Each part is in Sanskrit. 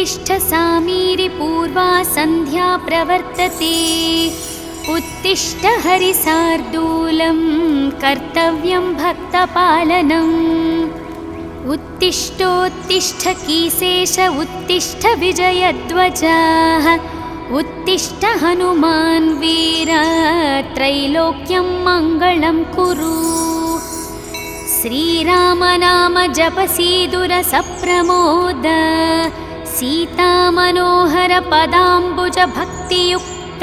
उत्तिष्ठ सामीरि पूर्वा सन्ध्या प्रवर्तते। उत्तिष्ठ हरिसार्दूलं कर्तव्यं भक्तपालनम्। उत्तिष्ठोत्तिष्ठ कीसेश उत्तिष्ठ विजयध्वजाः। उत्तिष्ठ हनुमान् वीर त्रैलोक्यं मङ्गलं कुरु। श्रीराम नाम जपसीदुर सप्रमोद। सीता मनोहर पदाम्बुज भक्तियुक्त।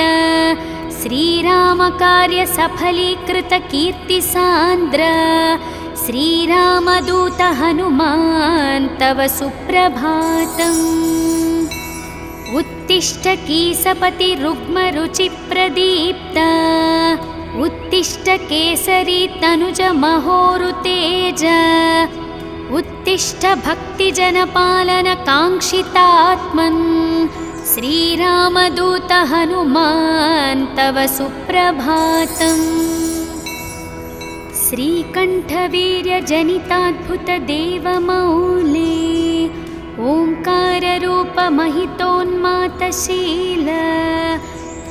श्रीराम कार्य सफलीकृत कीर्ति सान्द्र। श्रीरामदूत हनुमान् तव सुप्रभातम्। उत्तिष्ठ कीसपति रुग्म रुचि प्रदीप्त। उत्तिष्ठ केसरी तनुज महोरुतेज। उत्तिष्ठ भक्तिजनपालन काङ्क्षितात्मन्। श्रीरामदूत हनुमान् तव सुप्रभातम्। श्रीकण्ठवीर्यजनिताद्भुत देवमौले। ओङ्काररूप महितोन्मातशील।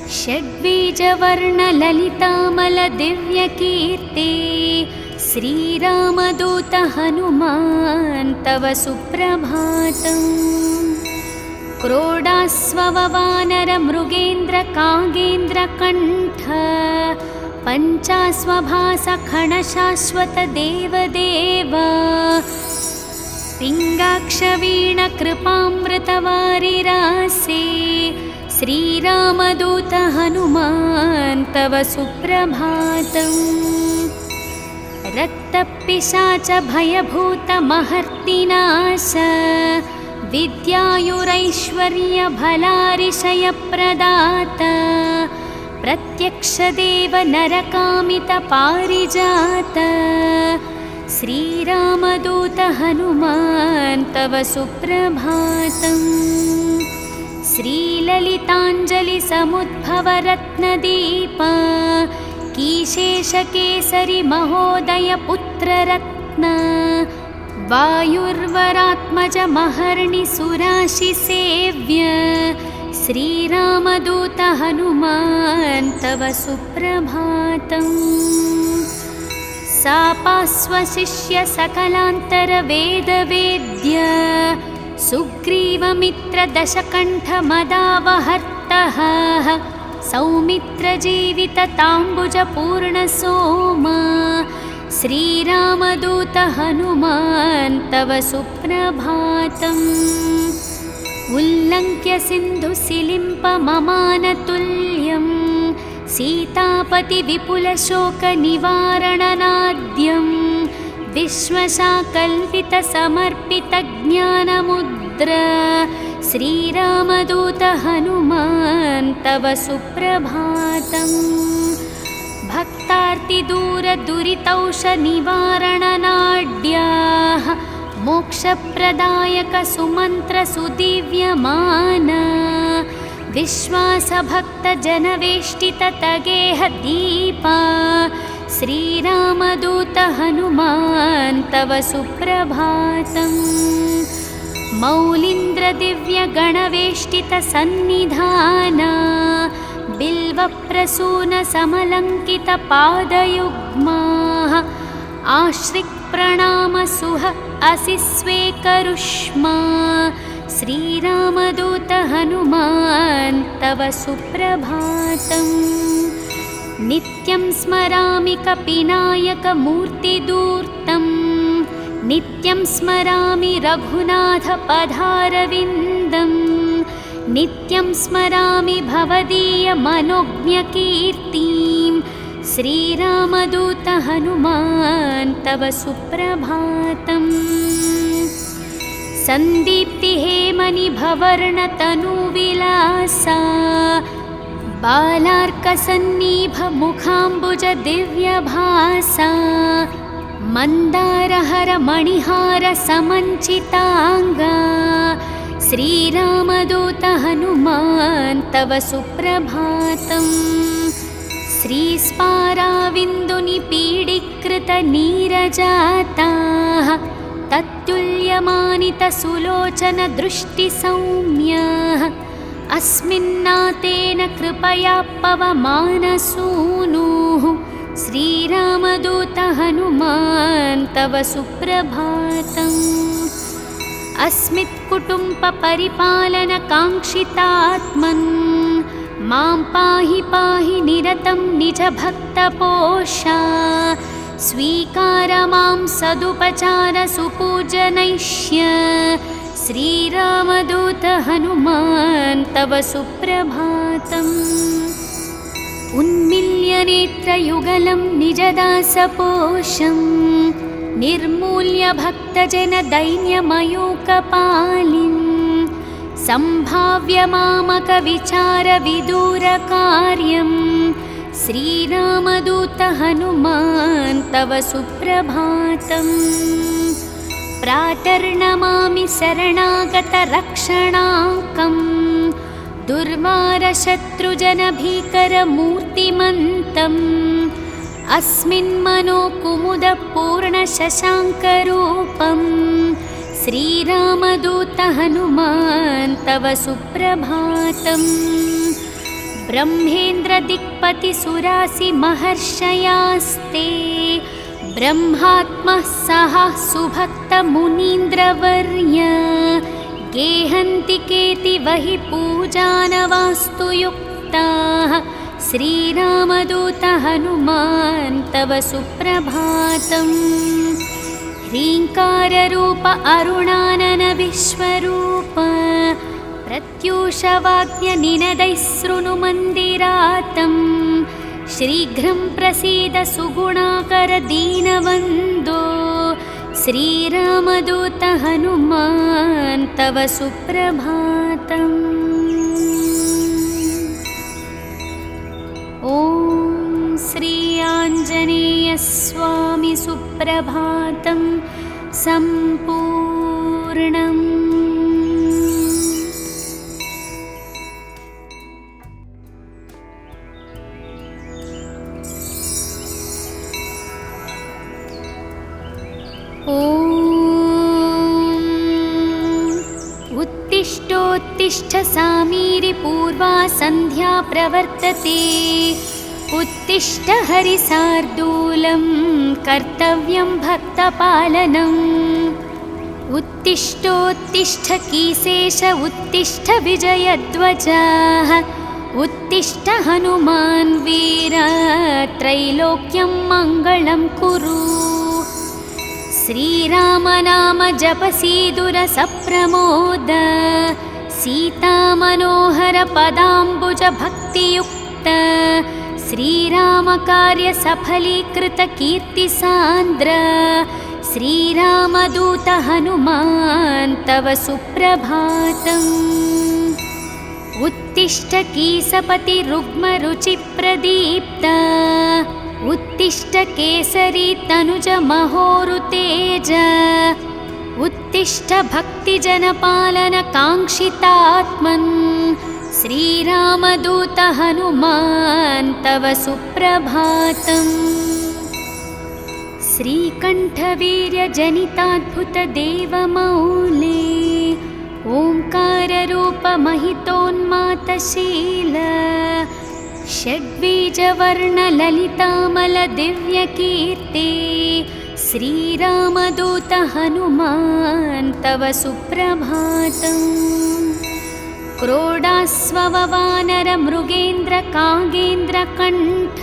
षड्बीजवर्णललितामल दिव्यकीर्ति। श्रीरामदूत हनुमान् तव सुप्रभातम्। क्रोडास्ववानर मृगेन्द्र कागेन्द्र कण्ठ। पञ्चास्वभास खणशाश्वत देवदेव। पिङ्गाक्षवीण कृपामृतवारिरासे। श्रीरामदूत हनुमान् तव सुप्रभातम्। रक्तपिशाच भयभूत महर्तिनाश। विद्यायुरैश्वर्य भलारिशयप्रदात। प्रत्यक्षदेव नरकामित पारिजात। श्रीरामदूत हनुमान् तव सुप्रभातम्। श्रीललिताञ्जलि समुद्भव रत्नदीप। कीशेषकेसरि महोदय पुत्ररत्न। वायुर्वरात्मज महर्णि सुराशि सेव्य। श्रीरामदूत हनुमान् तव सुप्रभातम्। सापास्वशिष्य सकलान्तर वेदवेद्य। सुग्रीवमित्र दशकण्ठ मदावहर्तः। सौमित्र जीवित ताम्बुज पूर्ण सोम। श्रीरामदूत हनुमान् तव सुप्रभातम्। उल्लङ्घ्य सिन्धुसिलिम्प ममानतुल्यं। सीतापति विपुल शोक निवारणनाद्यं। विश्वशाकल्पित समर्पित ज्ञानमुद्र। श्रीरामदूत हनुमान् तव सुप्रभातम्। भक्तार्तिदूर दुरितौष निवारणनाड्याः। मोक्षप्रदायक सुमन्त्र सुदिव्यमान। विश्वासभक्त जनवेष्टित तगेह दीपा। श्रीरामदूत हनुमान् तव सुप्रभातम्। मौलीन्द्र दिव्य गणवेष्टित सन्निधाना। बिल्वप्रसून समलङ्कित पादयुग्माः। आश्रिक् प्रणाम सुह असि स्वेकरुष्मा। श्रीरामदूत हनुमान् तव सुप्रभातम्। नित्यं स्मरामि कपिनायक मूर्तिदूर्तं। नित्यं स्मरामि रघुनाथ पदारविन्दं। नित्यं स्मरामि भवदीय मनोज्ञकीर्तिं। श्रीरामदूत हनुमान् तव सुप्रभातम्। सन्दीप्तिहेमनिभवर्णतनुविलासा। बालार्कसन्नीभ मुखाम्बुज दिव्यभासा। मन्दारहर मणिहार समञ्चिताङ्गा। श्रीरामदूत हनुमान् तव सुप्रभातम्। श्रीस्पाराविन्दुनिपीडीकृत नीरजाताः। तत्तुल्य भाग्यमानितसुलोचनदृष्टिसौम्यः अस्मिन्नातेन कृपया पवमानसूनुः श्रीरामदूत हनुमान् तव सुप्रभातम्। अस्मित्कुटुम्बपरिपालनकाङ्क्षितात्मन् मां पाहि पाहि निरतं निजभक्तपोषा स्वीकार मां सदुपचार सुपूजनैष्य श्रीरामदूत हनुमान् तव सुप्रभातम्। उन्मिल्य नेत्रयुगलं निजदासपोषं निर्मूल्य भक्तजनदैन्यमयूकपालिं सम्भाव्य मामकविचारविदूरकार्यं श्रीरामदूत हनुमान् तव सुप्रभातम्। प्रातर्नमामि शरणागतरक्षणाङ्कं दुर्वारशत्रुजनभीकरमूर्तिमन्तम् अस्मिन्मनोकुमुदपूर्णशशाङ्करूपं श्रीरामदूत हनुमान् तव सुप्रभातम्। ब्रह्मेन्द्रदिक्पतिसुरासिमहर्षयास्ते ब्रह्मात्मः सह सुभक्तमुनीन्द्रवर्य गेहन्ति केतिवहि पूजानवास्तु युक्ताः श्रीरामदूत हनुमान् तव सुप्रभातम्। ह्रीङ्काररूप अरुणानन विश्वरूप प्रत्यूषवाद्यनिनदैः शृणुमन्दिरातं शीघ्रं प्रसीद सुगुणाकर दीनवन्दो श्रीरामदूत हनुमान् तव सुप्रभातम्। ॐ श्री आञ्जनेयस्वामी सुप्रभातं सम्पूर्णम्। उत्तिष्ठोत्तिष्ठ सामीरि पूर्वा सन्ध्या प्रवर्तते उत्तिष्ठ हरिसार्दूलं कर्तव्यं भक्तपालनम्। उत्तिष्ठोत्तिष्ठ कीसेश उत्तिष्ठ विजयध्वजः उत्तिष्ठ हनुमान् वीर त्रैलोक्यं मङ्गलं कुरु। श्रीराम नाम जपसीदुर सप्रमोद सीतामनोहर पदाम्बुज भक्तियुक्त श्रीराम कार्य सफलीकृत कीर्तिसान्द्र श्रीरामदूत हनुमान् तव सुप्रभातम्। उत्तिष्ठ कीसपति रुग्मरुचिप्रदीप्त उत्तिष्ठ केसरी तनुज महोरुतेज उत्तिष्ठ भक्तिजनपालन काङ्क्षितात्मन् श्रीरामदूत हनुमान् तव सुप्रभातम्। श्रीकण्ठवीर्यजनिताद्भुतदेवमौले ओङ्काररूपमहितोन्मातशील षड्बीजवर्णललितामलदिव्यकीर्ते श्रीरामदूत हनुमान् तव सुप्रभातम्। क्रोडास्ववानरमृगेन्द्रकागेन्द्रकण्ठ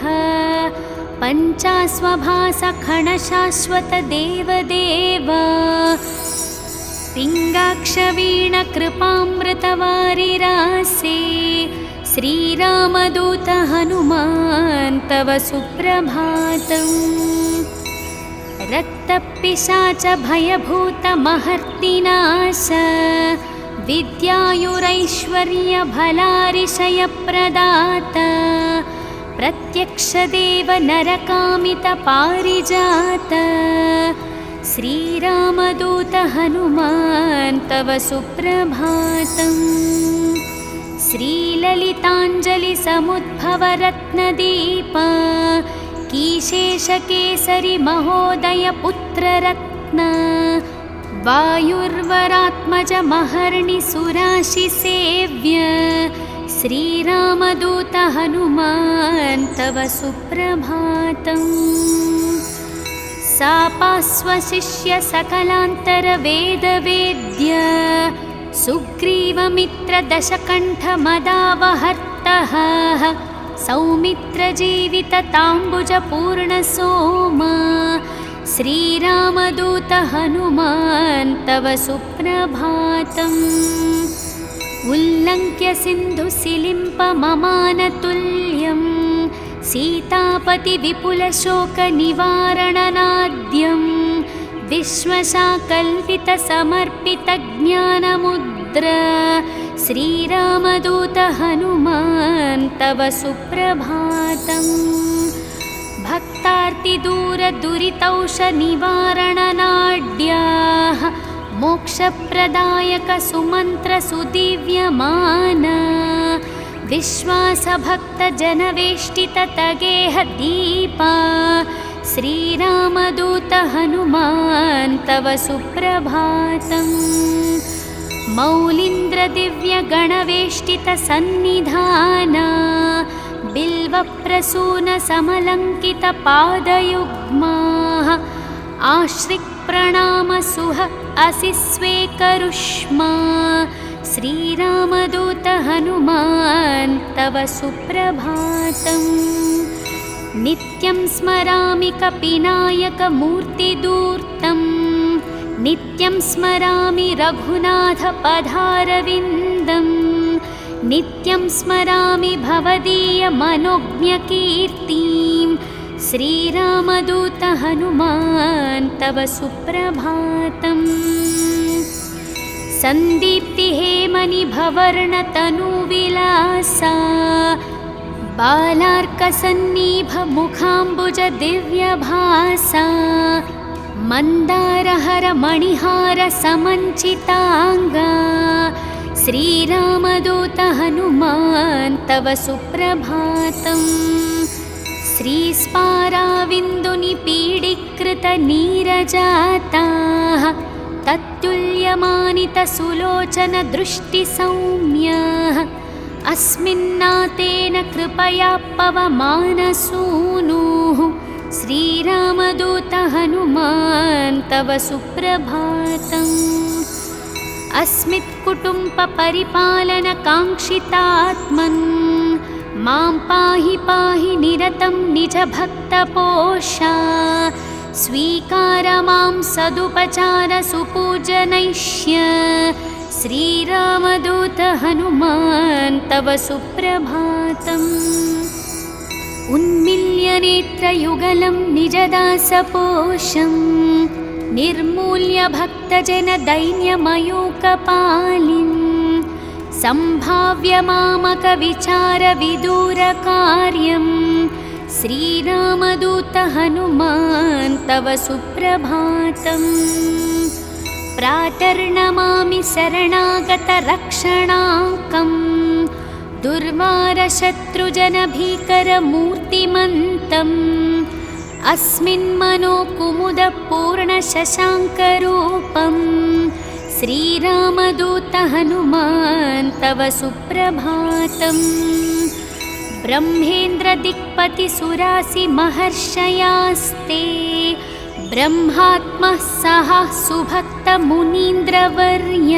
पञ्चास्वभासखणशाश्वत देवदेव पिङ्गाक्षवीणकृपामृतवारिरासे श्रीरामदूत हनुमान् तव सुप्रभातम्। रक्तपिशाच भयभूतमहर्तिनाश विद्यायुरैश्वर्यभलारिशयप्रदात प्रत्यक्षदेव नरकामितपारिजात श्रीरामदूत हनुमान् तव सुप्रभातम्। श्रीललिताञ्जलिसमुद्भवरत्नदीप कीशेषकेसरि महोदय पुत्ररत्न वायुर्वरात्मजमहर्निसुराशिसेव्य श्रीरामदूत हनुमान् तव सुप्रभातम्। सापास्वशिष्य सकलान्तरवेदवेद्य सुग्रीवमित्रदशकण्ठमदावहर्तः सौमित्रजीवितताम्बुजपूर्णसोमा श्रीरामदूत हनुमान् तव सुप्रभातम्। उल्लङ्घ्य सिन्धुसिलिम्पममानतुल्यं सीतापतिविपुलशोकनिवारणनाद्यं विश्वशाकल्पितसमर्पितज्ञानमुद्र श्रीरामदूत हनुमान् तव सुप्रभातम्। भक्तार्तिदूरदुरितौषनिवारणनाड्याः मोक्षप्रदायकसुमन्त्रसुदिव्यमाना विश्वासभक्तजनवेष्टिततगेहदीपा श्रीरामदूत हनुमान् तव सुप्रभातम्। मौलीन्द्रदिव्यगणवेष्टितसन्निधाना बिल्वप्रसूनसमलङ्कितपादयुग्माः आश्रिक्प्रणामसुह असि स्वेकरुष्मा श्रीरामदूत हनुमान् तव सुप्रभातम्। नित्यं स्मरामि कपिनायकमूर्तिदूर्तं नित्यं स्मरामि रघुनाथपदारविन्दं नित्यं स्मरामि भवदीयमनोज्ञकीर्तिं श्रीरामदूत हनुमान् तव सुप्रभातम्। सन्दीप्तिहेमनिभवर्णतनुविलासा बालार्कसन्निभमुखाम्बुजदिव्यभासा मन्दारहरमणिहारसमञ्चिताङ्गा श्रीरामदूत हनुमान् तव सुप्रभातम्। श्रीस्पाराविन्दुनिपीडीकृतनीरजाताः तत्तुल्यमानितसुलोचनदृष्टिसौम्याः अस्मिन्नातेन कृपया पवमानसूनुः श्रीरामदूत हनुमान् तव सुप्रभातम्। अस्मित्कुटुम्बपरिपालनकाङ्क्षितात्मन् मां पाहि पाहि निरतं निजभक्तपोषा स्वीकार मां सदुपचारसुपूजनैष्य श्रीरामदूत हनुमान् तव सुप्रभातम्। उन्मिल्यनेत्रयुगलं निजदासपोषं निर्मूल्य भक्तजनदैन्यमयूकपालिं सम्भाव्य मामकविचारविदूरकार्यं श्रीरामदूत हनुमान् तव सुप्रभातम्। प्रातर्नमामि शरणागतरक्षणाङ्कं दुर्वारशत्रुजनभीकरमूर्तिमन्तम् अस्मिन्मनोकुमुदपूर्णशशाङ्करूपं श्रीरामदूत हनुमान् तव सुप्रभातम्। ब्रह्मेन्द्रदिक्पतिसुरासिमहर्षयास्ते ब्रह्मात्मः सह सुभक्तमुनीन्द्रवर्य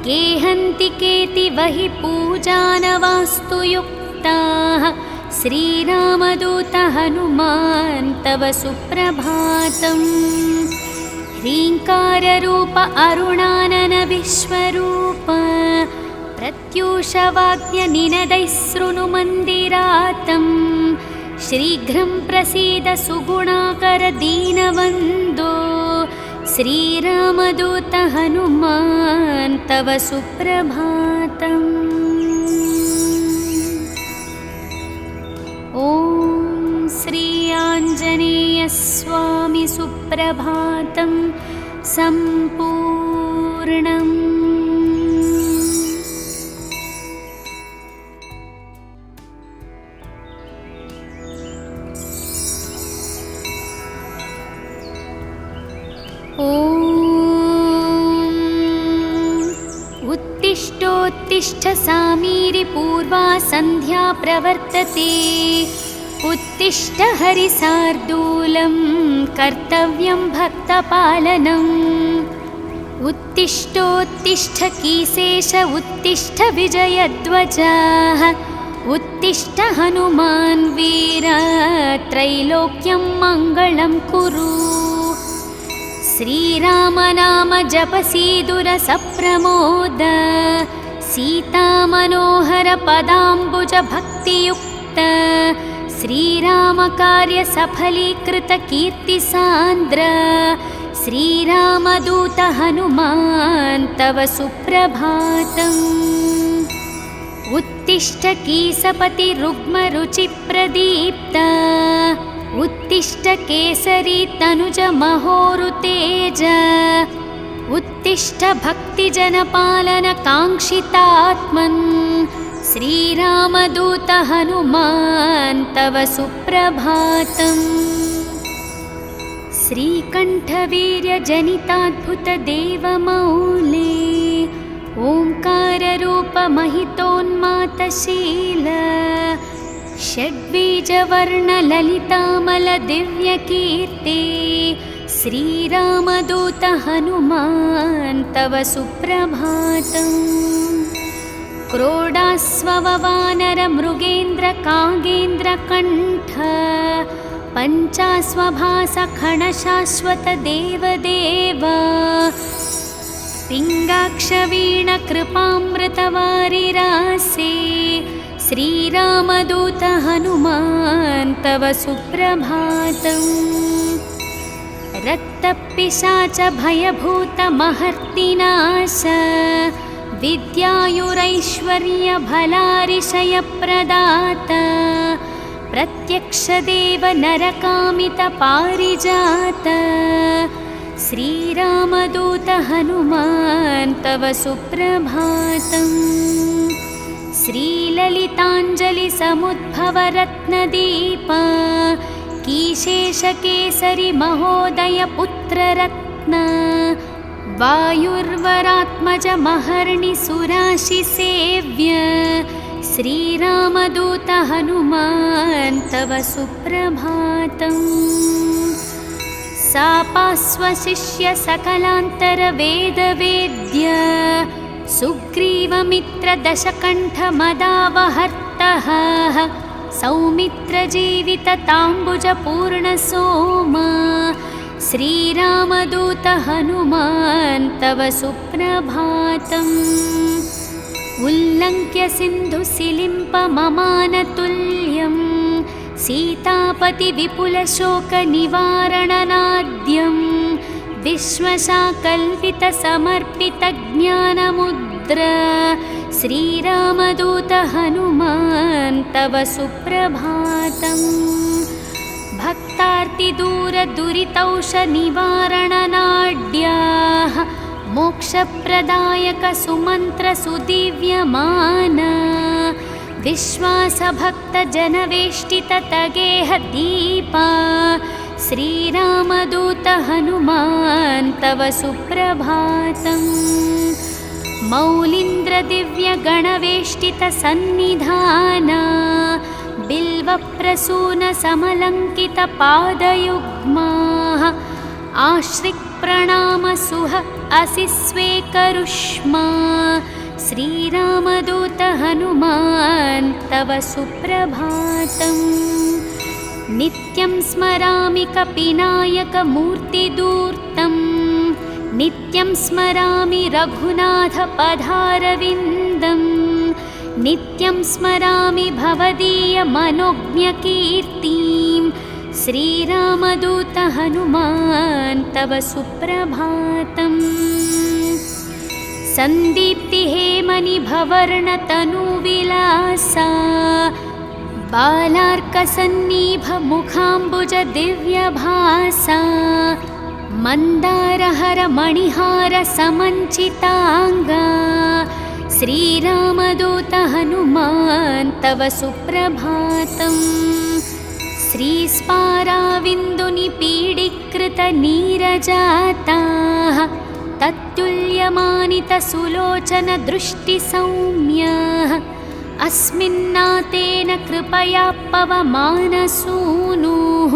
गेहन्ति केतिवहि पूजानवास्तु युक्ताः श्रीरामदूत हनुमान् तव सुप्रभातम्। ह्रीङ्काररूप अरुणानन विश्वरूप प्रत्यूषवाद्यनिनदैः शृणुमन्दिरातं शीघ्रं प्रसीद सुगुणाकर दीनवन्दो श्रीरामदूत हनुमान् तव सुप्रभातम्। ॐ श्री आञ्जनेयस्वामी सुप्रभातं सम्पूर्णम्। ॐ उत्तिष्ठ सामीरि पूर्वा सन्ध्या प्रवर्तते उत्तिष्ठ हरिसार्दूलं कर्तव्यं भक्तपालनम् उत्तिष्ठोत्तिष्ठ कीसेश उत्तिष्ठ विजयध्वजाः उत्तिष्ठ हनुमान् वीर त्रैलोक्यं मङ्गलं कुरु श्रीराम नाम जपसीदुरसप्रमोद सीतामनोहर पदाम्बुज भक्तियुक्त श्रीराम कार्य सफलीकृत कीर्तिसान्द्र श्रीरामदूत हनुमान् तव सुप्रभातम् उत्तिष्ठ कीसपति रुग्मरुचिप्रदीप्त उत्तिष्ठ केसरी तनुज महोरुतेज उत्तिष्ठ भक्तिजनपालन काङ्क्षितात्मन् श्रीरामदूत हनुमान् तव सुप्रभातम् श्रीकण्ठवीर्यजनिताद्भुतदेवमौले ओङ्काररूपमहितोन्मातशील षड्बीजवर्णललितामलदिव्यकीर्ति श्रीरामदूत हनुमान् तव सुप्रभातम् क्रोडास्ववानरमृगेन्द्रकागेन्द्रकण्ठ पञ्चास्वभासखणशाश्वतदेवदेव पिङ्गाक्षवीणकृपामृतवारिरासे श्रीरामदूत हनुमान् तव सुप्रभातम् रक्तपिशाच भयभूतमहर्तिनाश विद्यायुरैश्वर्यभलारिशयप्रदाता प्रत्यक्षदेव नरकामितपारिजात श्रीरामदूत हनुमान् तव सुप्रभातम् श्रीललिताञ्जलिसमुद्भवरत्नदीप कीशेषकेसरि महोदयपुत्ररत्न वायुर्वरात्मज महर्णिसुराशिसेव्य श्रीरामदूत हनुमान् तव सुप्रभातम् सापास्वशिष्य सकलान्तरवेदवेद्य सुग्रीवमित्रदशकण्ठमदावहर्तः सौमित्रजीवितताम्बुजपूर्णसोमा श्रीरामदूत हनुमान् तव सुप्रभातम् उल्लङ्घ्य सिन्धुसिलिम्पममानतुल्यं सीतापतिविपुलशोकनिवारणनाद्यं विश्वशाकल्पितसमर्पितज्ञानमुद्र श्रीरामदूत हनुमान् तव सुप्रभातम् भक्तार्तिदूरदुरितौषनिवारणनाड्याः मोक्षप्रदायक सुमन्त्रसुदिव्यमान विश्वासभक्तजनवेष्टिततगेह दीपा श्रीरामदूत हनुमान् तव सुप्रभातम् मौलीन्द्रदिव्यगणवेष्टितसन्निधाना बिल्वप्रसूनसमलङ्कितपादयुग्माः आश्रिक्प्रणामसुह असि स्वेकरुष्मा श्रीरामदूत हनुमान् तव सुप्रभातम् नित्यं स्मरामि कपिनायकमूर्तिदूर्तं नित्यं स्मरामि रघुनाथपदारविन्दं नित्यं स्मरामि भवदीयमनोज्ञकीर्तिं श्रीरामदूत हनुमान् तव सुप्रभातम् सन्दीप्तिहेमनिभवर्णतनुविलासा बालार्कसन्निभमुखाम्बुजदिव्यभासा मन्दारहरमणिहारसमञ्चिताङ्गा श्रीरामदूत हनुमान् तव सुप्रभातम् श्रीस्पाराविन्दुनिपीडीकृतनीरजाताः तत्तुल्य भाव्यमानितसुलोचनदृष्टिसौम्यः अस्मिन्नातेन कृपया पवमानसूनुः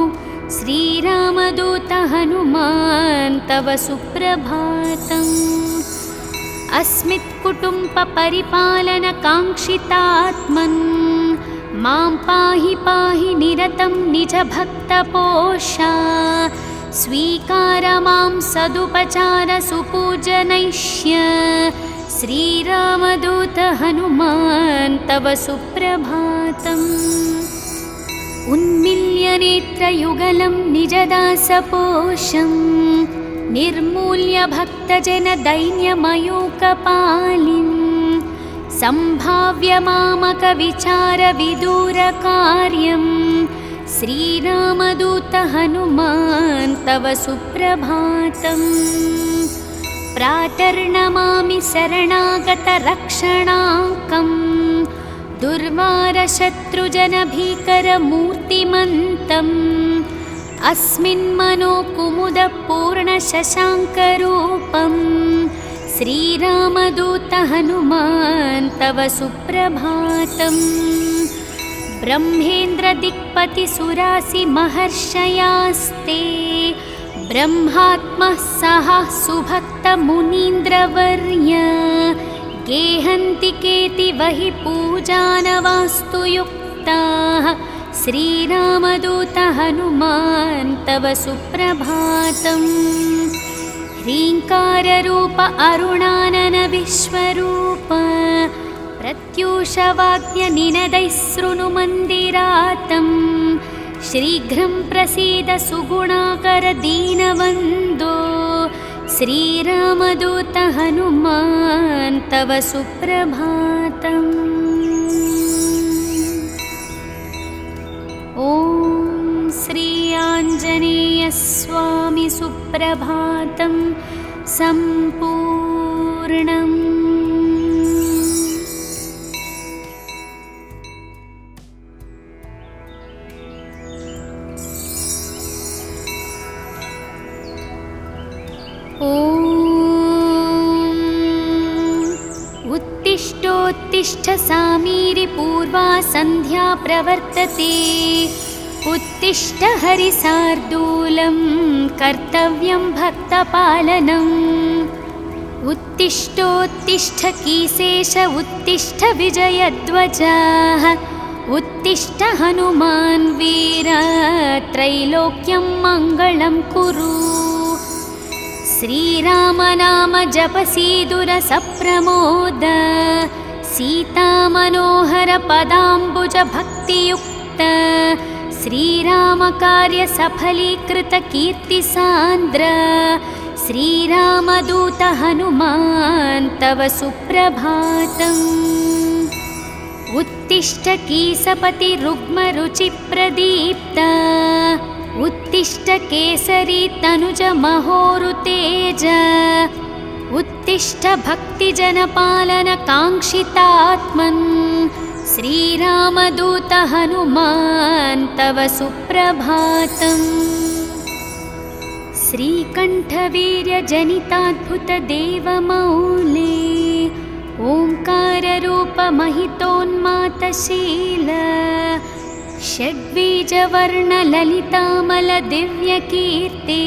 श्रीरामदूत हनुमान् तव सुप्रभातम्। अस्मित्कुटुम्बपरिपालनकाङ्क्षितात्मन् मां पाहि पाहि निरतं निजभक्तपोषा स्वीकार मां सदुपचार सुपूजनैष्य श्रीरामदूत हनुमान् तव सुप्रभातम्। उन्मिल्य नेत्रयुगलं निजदासपोषं निर्मूल्य भक्तजनदैन्यमयूकपालिम् सम्भाव्य मामकविचारविदूरकार्यं श्रीरामदूत हनुमान् तव सुप्रभातम्। प्रातर्नमामि शरणागतरक्षणाङ्कम् दुर्वारशत्रुजनभीकरमूर्तिमन्तम् अस्मिन्मनोकुमुदपूर्णशशाङ्करूपम् श्रीरामदूत हनुमान् तव सुप्रभातम्। ब्रह्मेन्द्रदिक्पतिसुरासिमहर्षयास्ते ब्रह्मात्मः सह सुभक्तमुनीन्द्रवर्य गेहन्ति केतिवहि पूजानवास्तु युक्ताः श्रीरामदूत हनुमान् तव सुप्रभातम्। ह्रीङ्काररूप अरुणानन विश्वरूप प्रत्यूषवाद्यनिनदैः शृणुमन्दिरातम् शीघ्रं प्रसीद सुगुणाकर दीनवन्दो श्रीरामदूत हनुमान् तव सुप्रभातम्। ॐ श्री आञ्जनेयस्वामी सुप्रभातं सम्पूर्णम्। उत्तिष्ठोत्तिष्ठ सामीरि पूर्वा सन्ध्या प्रवर्तते उत्तिष्ठ हरिसार्दूलं कर्तव्यं भक्तपालनम्। उत्तिष्ठोत्तिष्ठ कीसेश उत्तिष्ठ विजयध्वजः उत्तिष्ठ हनुमान् वीर त्रैलोक्यं मङ्गलं कुरु। श्रीरामनाम जपसीदुरसप्रमोद सीतामनोहर पदाम्बुज भक्तियुक्त श्रीरामकार्य सफलीकृत कीर्तिसान्द्र श्रीरामदूत हनुमान् तव सुप्रभातम्। उत्तिष्ठ कीसपति रुग्मरुचिप्रदीप्त उत्तिष्ठ केसरी तनुज महोरुतेज उत्तिष्ठ भक्तिजनपालन काङ्क्षितात्मन् श्रीरामदूत हनुमान् तव सुप्रभातम्। श्रीकण्ठवीर्यजनिताद्भुतदेवमौले ओङ्काररूपमहितोन्मातशील षड्बीजवर्णललितामलदिव्यकीर्ते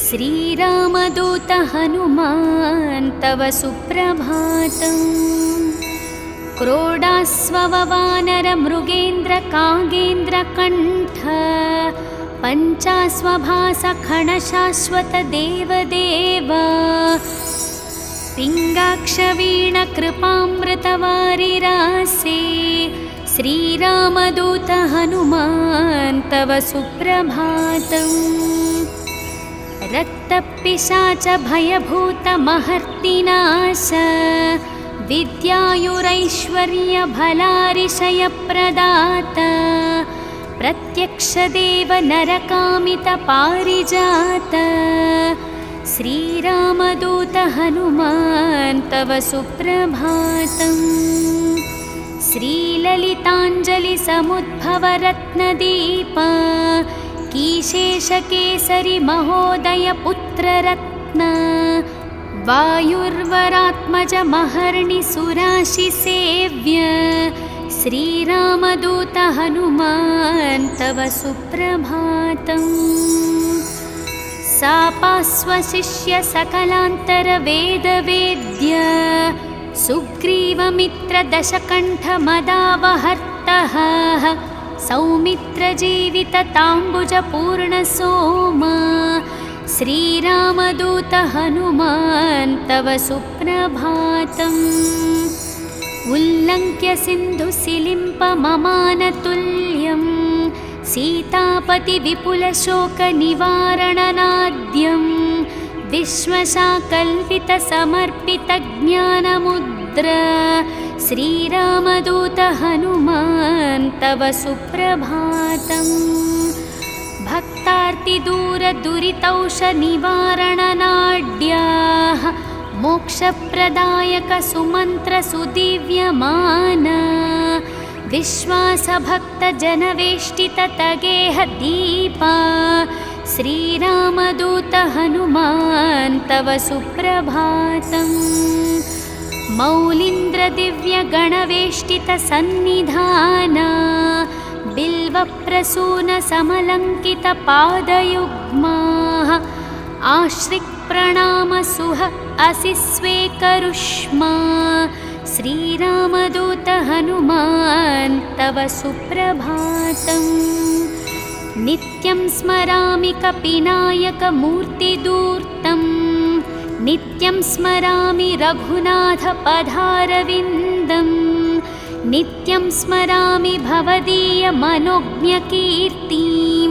श्रीरामदूत हनुमान् तव सुप्रभातम्। क्रोडास्ववानरमृगेन्द्रकागेन्द्रकण्ठ पञ्चास्वभासखणशाश्वतदेवदेव पिङ्गाक्षवीणकृपामृतवारिरासे श्रीरामदूत हनुमान् तव सुप्रभातम्। रक्तपिशाच भयभूतमहर्तिनाश विद्यायुरैश्वर्यभलारिशयप्रदात प्रत्यक्षदेव नरकामितपारिजात श्रीरामदूत हनुमान् तव सुप्रभातम्। श्रीललिताञ्जलिसमुद्भवरत्नदीप कीशेषकेसरि महोदय पुत्ररत्न वायुर्वरात्मजमहर्निसुराशिसेव्य श्रीरामदूत हनुमान् तव सुप्रभातम्। सापास्वशिष्य सकलान्तरवेदवेद्य सुग्रीवमित्रदशकण्ठमदावहर्तः सौमित्रजीवितताम्बुजपूर्णसोमा श्रीरामदूत हनुमान् तव सुप्रभातम्। उल्लङ्घ्य सिन्धुसिलिम्पममानतुल्यं सीतापतिविपुलशोकनिवारणनाद्यं विश्वशाकल्पितसमर्पितज्ञानमुद्र श्रीरामदूत हनुमान् तव सुप्रभातम्। भक्तार्तिदूरदुरितौषनिवारणनाड्याः मोक्षप्रदायकसुमन्त्रसुदिव्यमाना विश्वासभक्तजनवेष्टिततगेहदीपा श्रीरामदूत हनुमान् तव सुप्रभातम्। मौलीन्द्रदिव्यगणवेष्टितसन्निधाना बिल्वप्रसूनसमलङ्कितपादयुग्माः आश्रिक्प्रणामसुह असि स्वेकरुष्मा श्रीरामदूत हनुमान् तव सुप्रभातम्। नित्यं स्मरामि कपिनायकमूर्तिदूर्तं नित्यं स्मरामि रघुनाथपदारविन्दं नित्यं स्मरामि भवदीयमनोज्ञकीर्तिं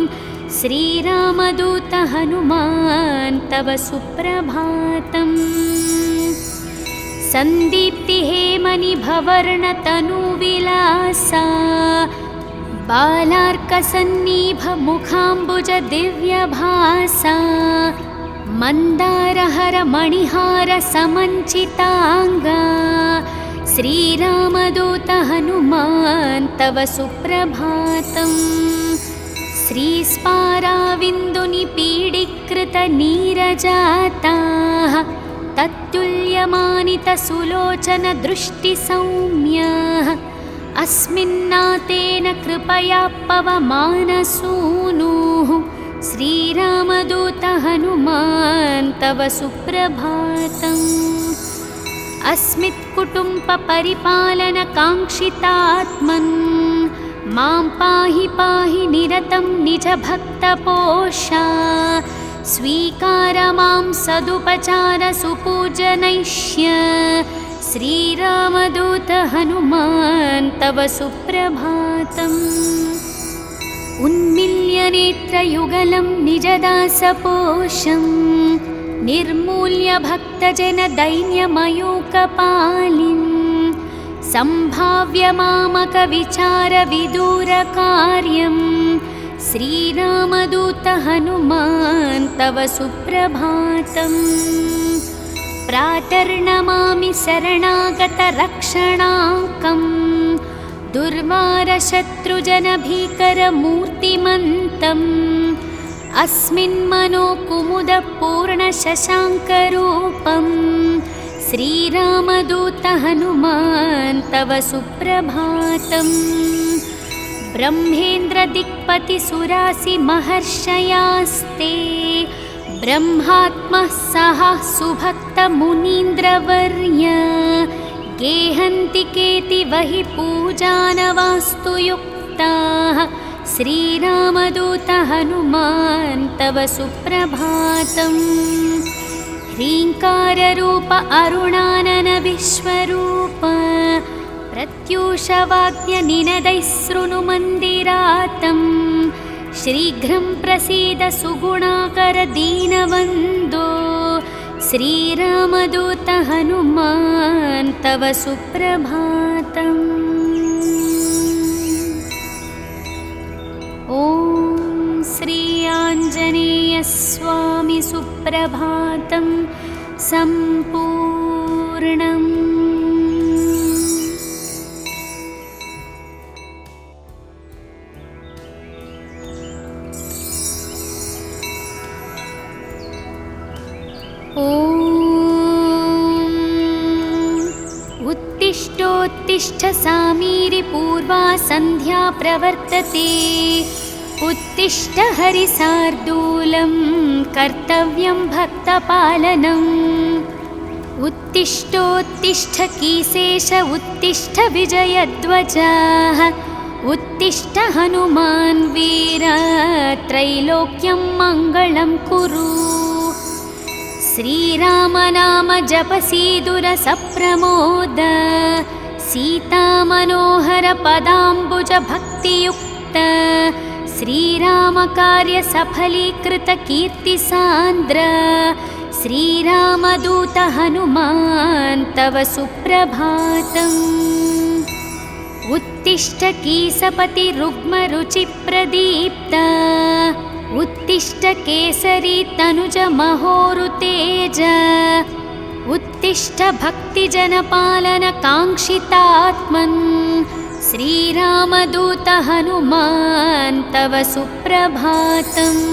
श्रीरामदूत हनुमान् तव सुप्रभातम्। सन्दीप्तिहेमनिभवर्णतनुविलासा बालार्कसन्निभमुखाम्बुजदिव्यभासा मन्दारहरमणिहारसमञ्चिताङ्गा श्रीरामदूत हनुमान् तव सुप्रभातम्। श्रीस्पाराविन्दुनिपीडीकृतनीरजाताः तत्तुल्यमानितसुलोचनदृष्टिसौम्याः अस्मिन्नातेन कृपया पवमानसूनुः श्रीरामदूत हनुमान् तव सुप्रभातम्। अस्मित्कुटुम्बपरिपालनकाङ्क्षितात्मन् मां पाहि पाहि निरतं निजभक्तपोषा स्वीकार मां सदुपचारसुपूजनैष्य श्रीरामदूत हनुमान् तव सुप्रभातम्। उन्मील्यनेत्रयुगलं निजदासपोषं निर्मूल्य भक्तजनदैन्यमयूकपालिं सम्भाव्य मामकविचारविदूरकार्यं श्रीरामदूत हनुमान् तव सुप्रभातम्। प्रातर्नमामि शरणागतरक्षणाङ्कं दुर्वारशत्रुजनभीकरमूर्तिमन्तम् अस्मिन्मनोकुमुदपूर्णशशाङ्करूपं श्रीरामदूत हनुमान् तव सुप्रभातम्। ब्रह्मेन्द्रदिक्पतिसुरासिमहर्षयास्ते ब्रह्मात्मः सह सुभक्तमुनीन्द्रवर्य गेहन्ति केतिवहि पूजानवास्तु युक्ताः श्रीरामदूत हनुमान् तव सुप्रभातम्। ह्रीङ्काररूप अरुणानन विश्वरूप प्रत्यूषवाद्यनिनदैः शृणुमन्दिरातं शीघ्रं प्रसीद सुगुणाकर दीनवन्दो श्रीरामदूत हनुमान् तव सुप्रभातम्। ॐ श्री आञ्जनेयस्वामी सुप्रभातं सम्पूर्णम्। ॐ सामीरि पूर्वा सन्ध्या प्रवर्तते। उत्तिष्ठ हरिसार्दूलं कर्तव्यं भक्तपालनम्। उत्तिष्ठोत्तिष्ठ कीसेश उत्तिष्ठ विजयध्वजः। उत्तिष्ठ हनुमान् वीर त्रैलोक्यं मङ्गलं कुरु। श्रीराम नाम जपसीदुर सप्रमोद। सीतामनोहर पदाम्बुज भक्तियुक्त। श्रीराम कार्य सफलीकृत कीर्तिसान्द्र। श्रीरामदूत हनुमान् तव सुप्रभातम्। उत्तिष्ठ कीसपति रुग्मरुचिप्रदीप्त। उत्तिष्ठ केसरी तनुज महोरुतेज। उत्तिष्ठ भक्तिजनपालन काङ्क्षितात्मन्। श्रीरामदूत हनुमान् तव सुप्रभातम्।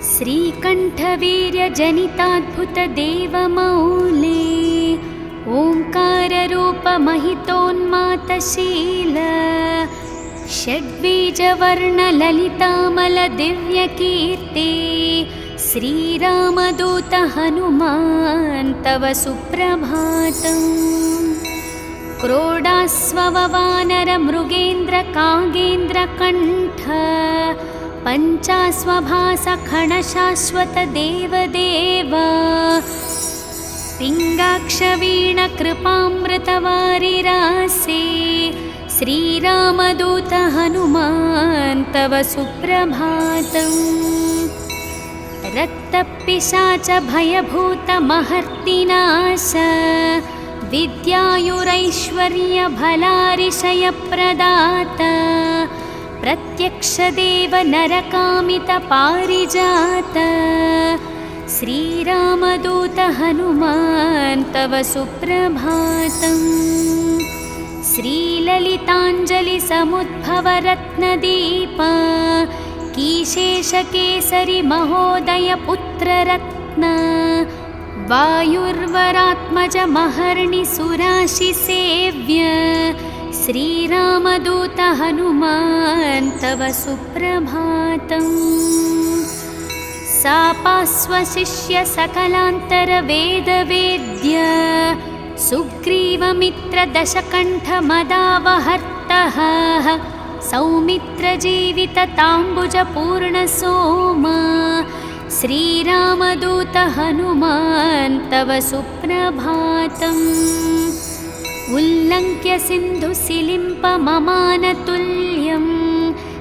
श्रीकण्ठवीर्यजनिताद्भुतदेवमौले। ओङ्काररूपमहितोन्मातशील। षड्बीजवर्णललितामलदिव्यकीर्ति। श्रीरामदूत हनुमान् तव सुप्रभातम्। क्रोडास्ववानरमृगेन्द्रकागेन्द्रकण्ठ। पञ्चास्वभासखणशाश्वतदेवदेव। पिङ्गाक्षवीणकृपामृतवारिरासे। श्रीरामदूत हनुमान् तव सुप्रभातम्। रक्तपिशाच भयभूतमहर्तिनाश। विद्यायुरैश्वर्यभलारिशयप्रदाता। प्रत्यक्षदेव नरकामितपारिजात। श्रीरामदूत हनुमान् तव सुप्रभातम्। श्रीललिताञ्जलिसमुद्भवरत्नदीप। कीशेषकेसरि महोदय पुत्ररत्न। वायुर्वरात्मज महर्णि सुराशिसेव्य। श्रीरामदूत हनुमान् तव सुप्रभातम्। सापास्वशिष्य सकलान्तरवेदवेद्य। सुग्रीवमित्रदशकण्ठमदावहर्तः। सौमित्रजीवितताम्बुजपूर्णसोम। श्रीरामदूत हनुमान् तव सुप्रभातम्। उल्लङ्घ्य सिन्धुसिलिम्पममानतुल्यं।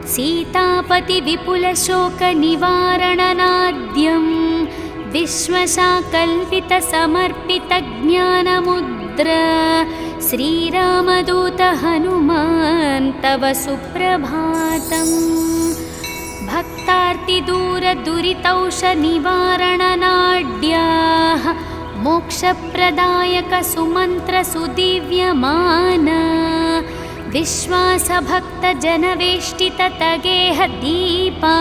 सीतापतिविपुलशोकनिवारणनाद्यं। विश्वशाकल्पितसमर्पितज्ञानमुद्र। श्रीरामदूत हनुमान् तव सुप्रभातम्। भक्तार्तिदूरदुरितौषनिवारणनाड्याः। मोक्षप्रदायक सुमन्त्रसुदिव्यमान। विश्वासभक्तजनवेष्टिततगेह दीपा।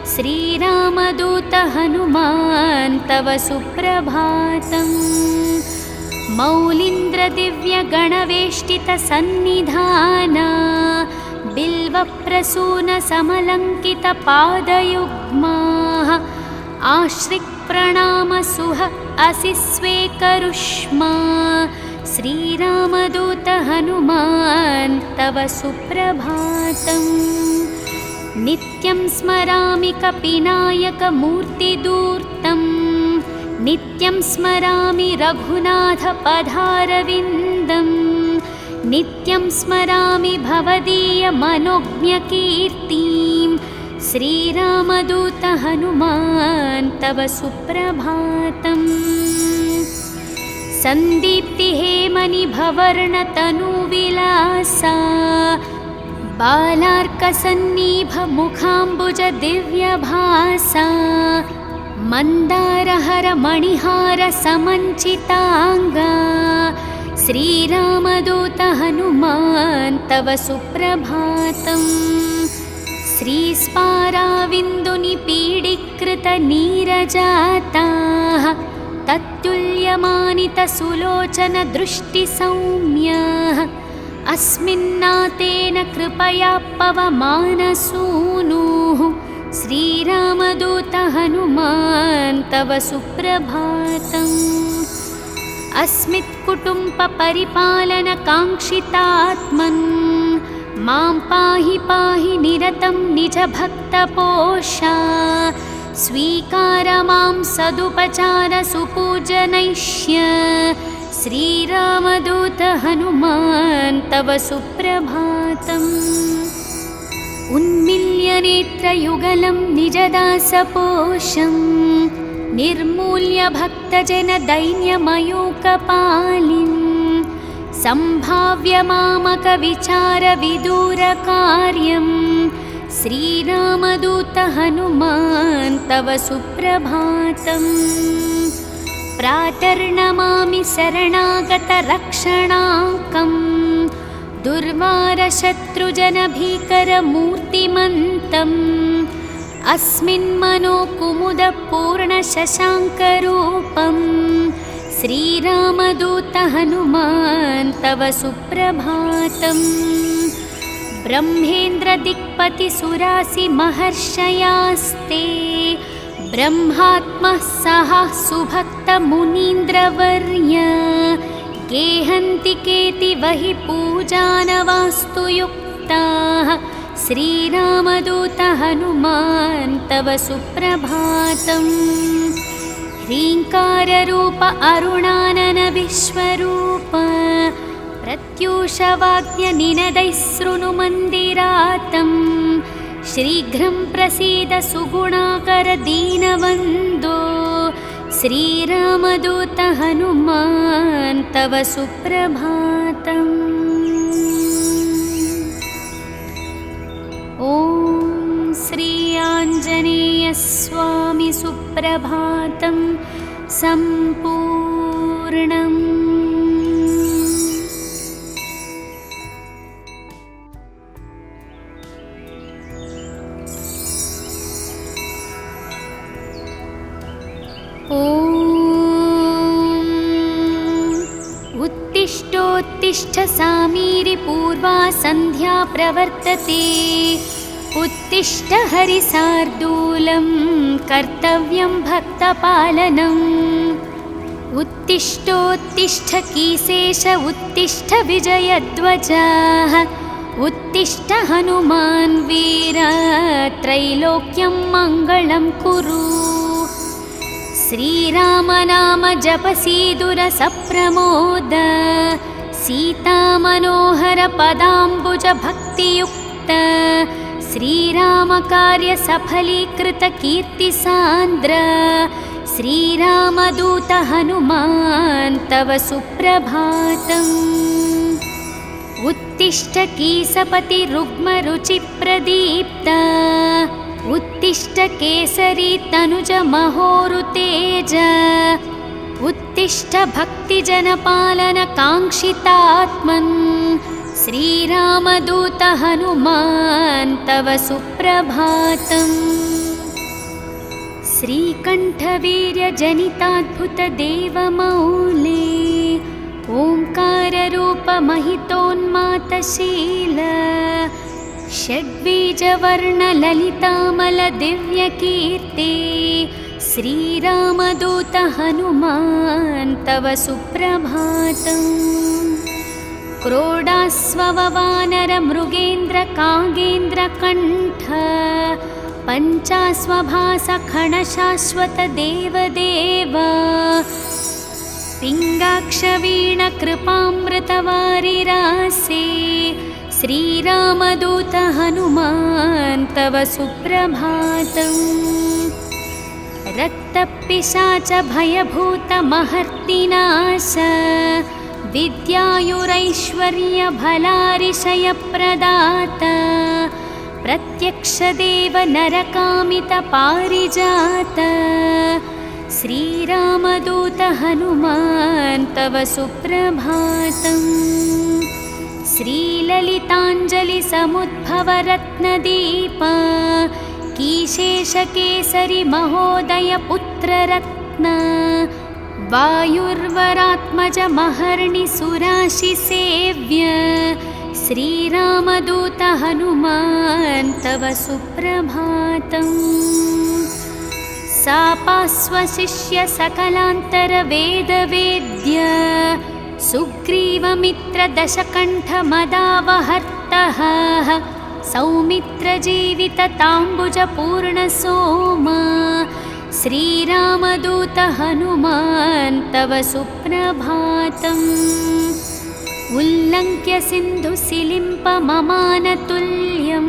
श्रीरामदूत हनुमान् तव सुप्रभातम्। मौलीन्द्रदिव्यगणवेष्टितसन्निधाना। बिल्वप्रसूनसमलङ्कितपादयुग्माः। आश्रिक्प्रणामसुह असि स्वेकरुष्मा। श्रीरामदूत हनुमान् तव सुप्रभातम्। नित्यं स्मरामि कपिनायकमूर्तिदूर्तम्। नित्यं स्मरामि रघुनाथपदारविन्दम्। नित्यं स्मरामि भवदीयमनोज्ञकीर्तिं। श्रीरामदूत हनुमान् तव सुप्रभातम्। सन्दीप्तिहेमनिभवर्णतनुविलासा। बालार्कसन्निभमुखाम्बुजदिव्यभासा। मन्दारहरमणिहारसमञ्चिताङ्गा। श्रीरामदूत हनुमान् तव सुप्रभातम्। श्रीस्पाराविन्दुनिपीडीकृतनीरजाताः। तत्तुल्य काव्यमानितसुलोचनदृष्टिसौम्यः अस्मिन्नातेन कृपया पवमानसूनुः श्रीरामदूत हनुमान् तव सुप्रभातम्। अस्मित्कुटुम्बपरिपालनकाङ्क्षितात्मन् मां पाहि पाहि निरतं निजभक्तपोषा स्वीकार मां सदुपचार सुपूजनैष्य श्रीरामदूत हनुमान् तव सुप्रभातम्। उन्मिल्य नेत्रयुगलं निजदासपोषं निर्मूल्य भक्तजनदैन्यमयूकपालिं सम्भाव्य मामकविचारविदूरकार्यं श्रीरामदूत हनुमान् तव सुप्रभातम्। प्रातर्नमामि शरणागतरक्षणाङ्कम् दुर्वारशत्रुजनभीकरमूर्तिमन्तम् अस्मिन्मनोकुमुदपूर्णशशाङ्करूपं श्रीरामदूत हनुमान् तव सुप्रभातम्। ब्रह्मेन्द्रदिक्पतिसुरासिमहर्षयास्ते ब्रह्मात्मः सह सुभक्तमुनीन्द्रवर्य गेहन्ति केतिवहि पूजानवास्तु युक्ताः श्रीरामदूत हनुमान् तव सुप्रभातम्। ह्रीङ्काररूप अरुणानन विश्वरूप प्रत्यूषवाग्यनिनदैः शृणुमन्दिरातम् शीघ्रं प्रसीद सुगुणाकर दीनवन्दो श्रीरामदूत हनुमान् तव सुप्रभातम्। ॐ श्री आञ्जनेयस्वामी सुप्रभातं सम्पूर्णम्। उत्तिष्ठोत्तिष्ठ सामीरि पूर्वा सन्ध्या प्रवर्तते उत्तिष्ठ हरिसार्दूलं कर्तव्यं भक्तपालनम्। उत्तिष्ठोत्तिष्ठ कीसेश उत्तिष्ठ विजयध्वजः उत्तिष्ठ हनुमान् वीर त्रैलोक्यं मङ्गलं कुरु। श्रीराम नाम जपसीदुरसप्रमोद सीतामनोहर पदाम्बुज भक्तियुक्त श्रीराम कार्य सफलीकृत कीर्तिसान्द्र श्रीरामदूत हनुमान् तव सुप्रभातम्। उत्तिष्ठ कीसपति रुग्मरुचिप्रदीप्त उत्तिष्ठ केसरी तनुज महोरुतेज उत्तिष्ठ भक्तिजनपालन काङ्क्षितात्मन् श्रीरामदूत हनुमान् तव सुप्रभातम्। श्रीकण्ठवीर्यजनिताद्भुतदेवमौले ओङ्काररूपमहितोन्मातशील षड्बीजवर्णललितामलदिव्यकीर्ते श्रीरामदूत हनुमान् तव सुप्रभातम्। क्रोडास्ववानरमृगेन्द्रकागेन्द्रकण्ठ पञ्चास्वभासखणशाश्वत देवदेव पिङ्गाक्षवीणकृपामृतवारिरासे श्रीरामदूत हनुमान् तव सुप्रभातम्। रक्तपिशाच भयभूतमहर्तिनाश विद्यायुरैश्वर्यभलारिशयप्रदात प्रत्यक्षदेव नरकामितपारिजात श्रीरामदूत हनुमान् तव सुप्रभातम्। श्रीललिताञ्जलिसमुद्भवरत्नदीप कीशेषकेसरि महोदय पुत्ररत्न वायुर्वरात्मज महर्निसुराशिसेव्य श्रीरामदूत हनुमान् तव सुप्रभातम्। सापास्वशिष्य सकलान्तरवेदवेद्य सुग्रीवमित्रदशकण्ठमदावहर्तः सौमित्रजीवितताम्बुजपूर्णसोम श्रीरामदूत हनुमान् तव सुप्रभातम्। उल्लङ्घ्य सिन्धुसिलिम्पममानतुल्यं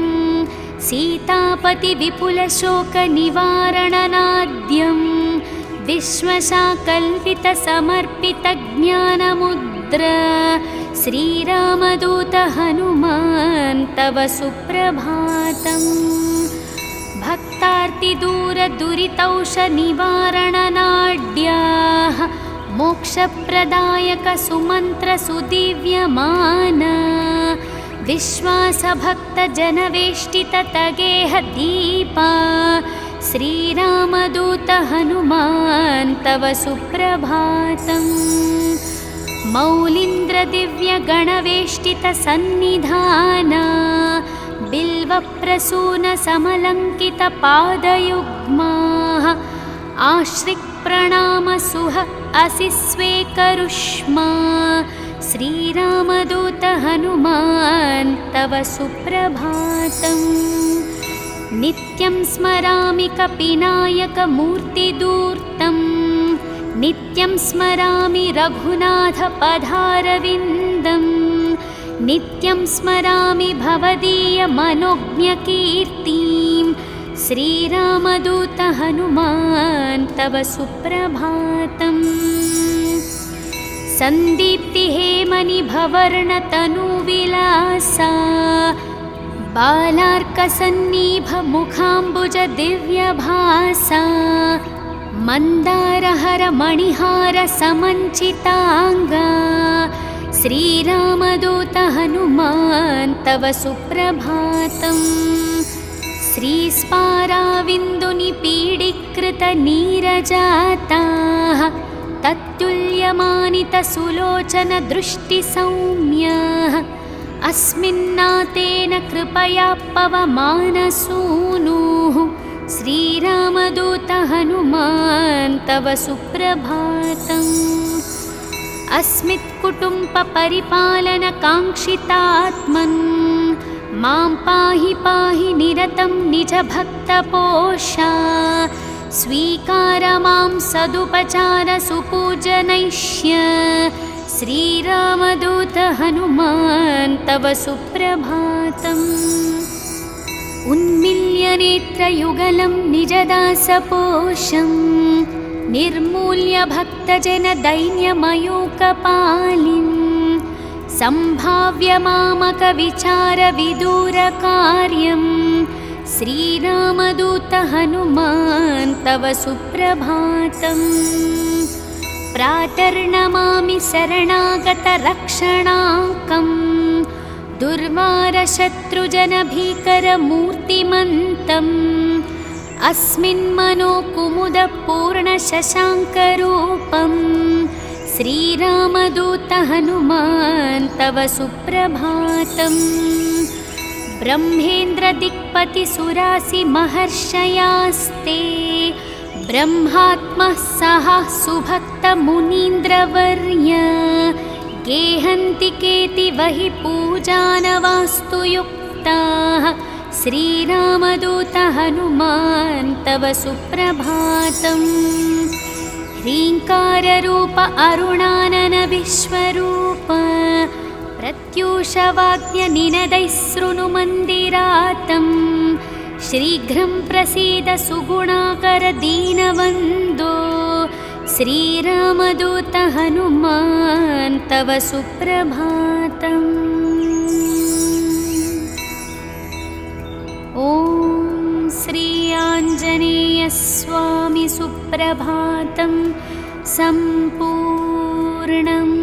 सीतापतिविपुलशोकनिवारणनाद्यं विश्वशाकल्पितसमर्पितज्ञानमुद्र श्रीरामदूत हनुमान् तव सुप्रभातम्। भक्तार्तिदूरदुरितौषनिवारणनाड्याः मोक्षप्रदायकसुमन्त्रसुदिव्यमान विश्वासभक्तजनवेष्टिततगेहदीपा श्रीरामदूत हनुमान् तव सुप्रभातम्। मौलीन्द्रदिव्यगणवेष्टितसन्निधाना बिल्वप्रसूनसमलङ्कितपादयुग्माः आश्रिक्प्रणामसुह असि स्वेकरुष्मा श्रीरामदूत हनुमान् तव सुप्रभातम्। नित्यं स्मरामि कपिनायकमूर्तिदूर्तं नित्यं स्मरामि रघुनाथपदारविन्दं नित्यं स्मरामि भवदीयमनोज्ञकीर्तिं श्रीरामदूत हनुमान् तव सुप्रभातम्। सन्दीप्तिहेमनिभवर्णतनुविलासा बालार्कसन्निभमुखाम्बुजदिव्यभासा मन्दारहरमणिहारसमञ्चिताङ्गा श्रीरामदूत हनुमान् तव सुप्रभातम्। श्रीस्पाराविन्दुनिपीडीकृतनीरजाताः तत्तुल्यमानितसुलोचनदृष्टिसौम्याः अस्मिन्नातेन कृपया पवमानसूनुः श्रीरामदूत हनुमान् तव सुप्रभातम्। अस्मित्कुटुम्बपरिपालनकाङ्क्षितात्मन् मां पाहि पाहि निरतं निजभक्तपोषा स्वीकार मां सदुपचारसुपूजनैष्य श्रीरामदूत हनुमान् तव सुप्रभातम्। उन्मील्यनेत्रयुगलं निजदासपोषं निर्मूल्य भक्तजनदैन्यमयूकपालिं सम्भाव्य मामकविचारविदूरकार्यं श्रीरामदूत हनुमान् तव सुप्रभातम्। प्रातर्नमामि शरणागतरक्षणाकं दुर्वारशत्रुजनभीकरमूर्तिमन्तम् अस्मिन्मनोकुमुदपूर्णशशाङ्करूपं श्रीरामदूत हनुमान् तव सुप्रभातम्। ब्रह्मेन्द्रदिक्पतिसुरासिमहर्षयास्ते ब्रह्मात्मः सह सुभक्तमुनीन्द्रवर्य गेहन्ति केतिवहि पूजानवास्तुयुक्ताः श्रीरामदूत हनुमान् तव सुप्रभातम्। ह्रीङ्काररूप अरुणानन विश्वरूप प्रत्यूषवाद्यनिनदैः शृणुमन्दिरातं शीघ्रं प्रसीद सुगुणाकर दीनवन्दो श्रीरामदूत हनुमान् तव सुप्रभातम्। ॐ श्री आञ्जनेयस्वामी सुप्रभातं सम्पूर्णम्।